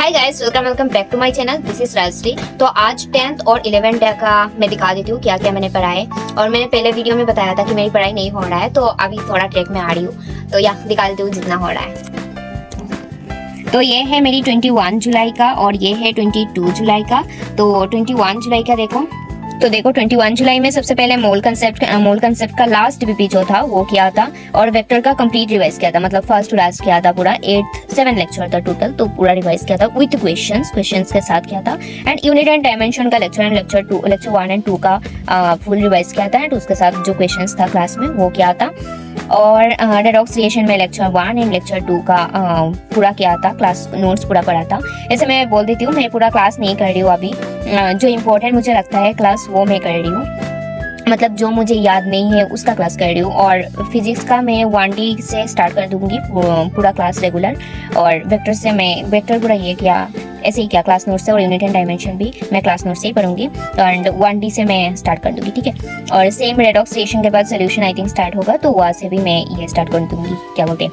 Hi guys, welcome back to my channel. This is Rajshree. तो आज 10th और 11th day का मैं दिखा देती हूँ क्या क्या मैंने पढ़ा है। और मैंने पहले वीडियो में बताया था कि मेरी पढ़ाई नहीं हो रहा है, तो अभी थोड़ा ट्रैक में आ रही हूँ, तो या दिखा देती हूँ जितना हो रहा है। तो ये है मेरी 21 जुलाई का और ये है 22 जुलाई का। तो 21 जुलाई का देखो, तो देखो 21 जुलाई में सबसे पहले मोल कंसेप्ट का लास्ट डीपीपी जो था वो किया था, और वेक्टर का कंप्लीट रिवाइज किया था, मतलब फर्स्ट टू लास्ट किया था पूरा। 7 लेक्चर था टोटल, तो पूरा रिवाइज किया था विद क्वेश्चंस के साथ किया था। एंड यूनिट एंड डायमेंशन का लेक्चर 1 एंड 2 का फुल रिवाइज किया था, एंड उसके साथ जो क्वेश्चंस था क्लास में वो किया था। और रेडॉक्स क्रिएशन में लेक्चर 1 एंड लेक्चर 2 का पूरा किया था, क्लास नोट्स पूरा पढ़ा था। ऐसे मैं बोल देती हूँ, मैं पूरा क्लास नहीं कर रही हूँ अभी, जो इम्पोर्टेंट मुझे लगता है क्लास वो मैं कर रही हूँ, मतलब जो मुझे याद नहीं है उसका क्लास कर रही हूँ। और फिजिक्स का मैं 1D से स्टार्ट कर दूंगी पूरा क्लास रेगुलर। और वेक्टर से मैं वेक्टर पूरा ये किया, ऐसे ही क्या क्लास नोट से, और यूनिट एंड डायमेंशन भी मैं क्लास नोट से ही पढ़ूंगी। एंड 1D से मैं स्टार्ट कर दूंगी, ठीक है। और सेम रेडॉक्स क्रिएशन के बाद सोल्यूशन आई थिंक स्टार्ट होगा, तो वहाँ से भी मैं ये स्टार्ट कर दूंगी, क्या बोलते हैं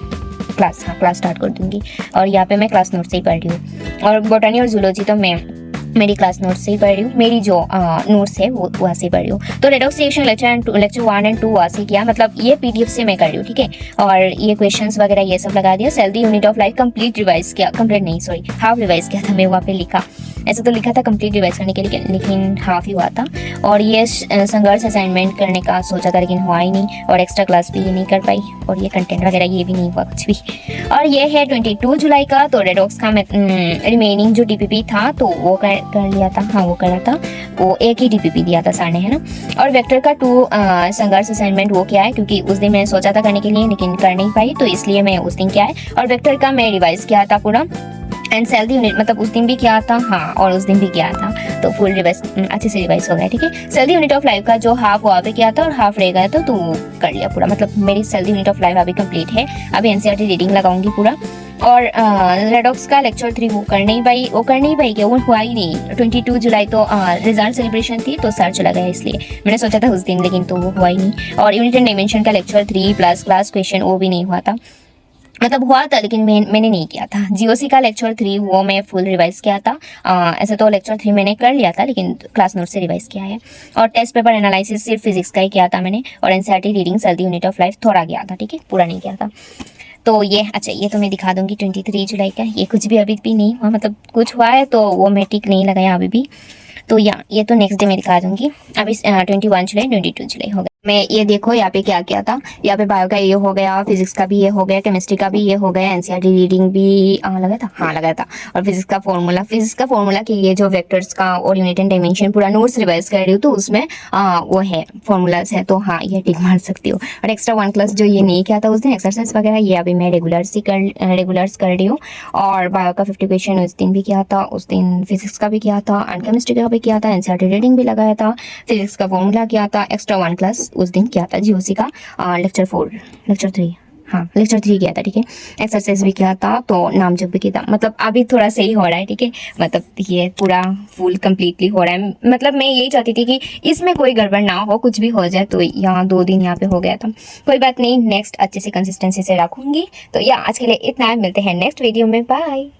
क्लास स्टार्ट कर दूंगी। और यहाँ पे मैं क्लास नोट से ही पढ़ रही हूँ। और बॉटनी और जूलॉजी तो मैं मेरी क्लास नोट से ही पढ़ रही हूँ, मेरी जो नोट्स है वो वहाँ से पढ़ रही हूँ। तो रेडॉक्स क्रिएशन लेक्चर 1 एंड 2 वहाँ से किया, मतलब ये PDF से मैं कर रही हूँ, ठीक है। और ये क्वेश्चंस वगैरह ये सब लगा दिया। Self unit of life complete revise किया, कंप्लीट नहीं सॉरी हाफ रिवाइज किया था मैं, वहाँ पे लिखा, ऐसे तो लिखा था कंप्लीट रिवाइज करने के लिए, लेकिन हाफ ही हुआ था। और ये संघर्ष असाइनमेंट करने का सोचा था, लेकिन हुआ ही नहीं, और एक्स्ट्रा क्लास भी नहीं कर पाई, और ये कंटेंट वगैरह ये भी नहीं हुआ कुछ भी। और ये है 22 जुलाई का। तो रेडॉक्स का रिमेनिंग जो DPP था तो वो कर लिया था, हाँ वो करा था, वो एक ही DPP दिया था सर ने, है ना। और वेक्टर का 2 संघर्ष असाइनमेंट वो किया है, क्योंकि उस दिन मैंने सोचा था करने के लिए लेकिन कर नहीं पाई, तो इसलिए मैं उस दिन किया है। और वेक्टर का मैं रिवाइज किया था पूरा। एंड सेल्फ यूनिट मतलब उस दिन भी किया था, हाँ, और उस दिन भी किया था, तो फुल रिवाइज अच्छे से रिवाइज हो गया, ठीक है। सेल्फ यूनिट ऑफ लाइफ का जो हाफ वहाँ पे किया था और हाफ रह गया था, तो वो कर लिया पूरा। मतलब मेरी सेल्फ यूनिट ऑफ लाइफ अभी कंप्लीट है, अभी NCERT रीडिंग लगाऊंगी पूरा। और रेडॉक्स का लेक्चर 3 वो कर नहीं पाई क्या, वो हुआ ही नहीं। 22 जुलाई तो रिजल्ट सेलिब्रेशन थी, तो सर चला गया, इसलिए मैंने सोचा था उस दिन, लेकिन तो वो हुआ ही नहीं। और यूनिट एंड डायमेंशन का लेक्चर 3 प्लस क्लास क्वेश्चन वो भी नहीं हुआ था, मतलब हुआ था लेकिन मैंने नहीं किया था। GOC का लेक्चर 3 वो मैं फुल रिवाइज किया था। ऐसे तो लेक्चर 3 मैंने कर लिया था, लेकिन क्लास नोट से रिवाइज किया है। और टेस्ट पेपर एनालिसिस सिर्फ फिजिक्स का ही किया था मैंने। और NCERT reading self unit of life थोड़ा किया था, ठीक है, पूरा नहीं किया था। तो ये अच्छा, ये तो मैं दिखा दूंगी 23 जुलाई का। ये कुछ भी अभी भी नहीं हुआ, मतलब कुछ हुआ है तो वो मैं टिक नहीं लगाया अभी भी, तो ये तो नेक्स्ट डे मैं दिखा दूंगी। अभी 21 जुलाई 22 जुलाई हो गया। मैं ये देखो यहाँ पे क्या किया था, यहाँ पे बायो का ये हो गया, फिजिक्स का भी ये हो गया, केमिस्ट्री का भी ये हो गया, NCERT रीडिंग भी लगा था, हाँ लगा था। और फिजिक्स का फॉर्मूला कि ये जो वेक्टर्स का और यूनिट एंड डायमेंशन पूरा नोट्स रिवाइज कर रही हूँ, तो उसमें वो है फॉर्मूलाज है, तो हाँ ये टिक मार सकती हूँ। और एक्स्ट्रा 1 क्लास जो ये नहीं किया था उस दिन, एक्सरसाइज वगैरह ये अभी मैं रेगुलर्स कर रही हूँ। और बायो का 50 क्वेश्चन उस दिन भी किया था, उस दिन फिजिक्स का भी किया था, एंड केमिस्ट्री का भी किया था, NCERT रीडिंग भी लगाया था, फिजिक्स का फॉर्मूला किया था, एक्स्ट्रा 1 क्लास उस दिन किया था। GOC का लेक्चर 3 किया था, ठीक है। एक्सरसाइज भी किया था, तो नाम जब भी किया था, मतलब अभी थोड़ा सही हो रहा है, ठीक है। मतलब ये पूरा फुल कंप्लीटली हो रहा है, मतलब मैं यही चाहती थी कि इसमें कोई गड़बड़ ना हो, कुछ भी हो जाए। तो यहाँ 2 दिन यहाँ पे हो गया था, कोई बात नहीं, नेक्स्ट अच्छे से कंसिस्टेंसी से रखूंगी। तो आज के लिए इतना है, मिलते हैं नेक्स्ट वीडियो में, बाय।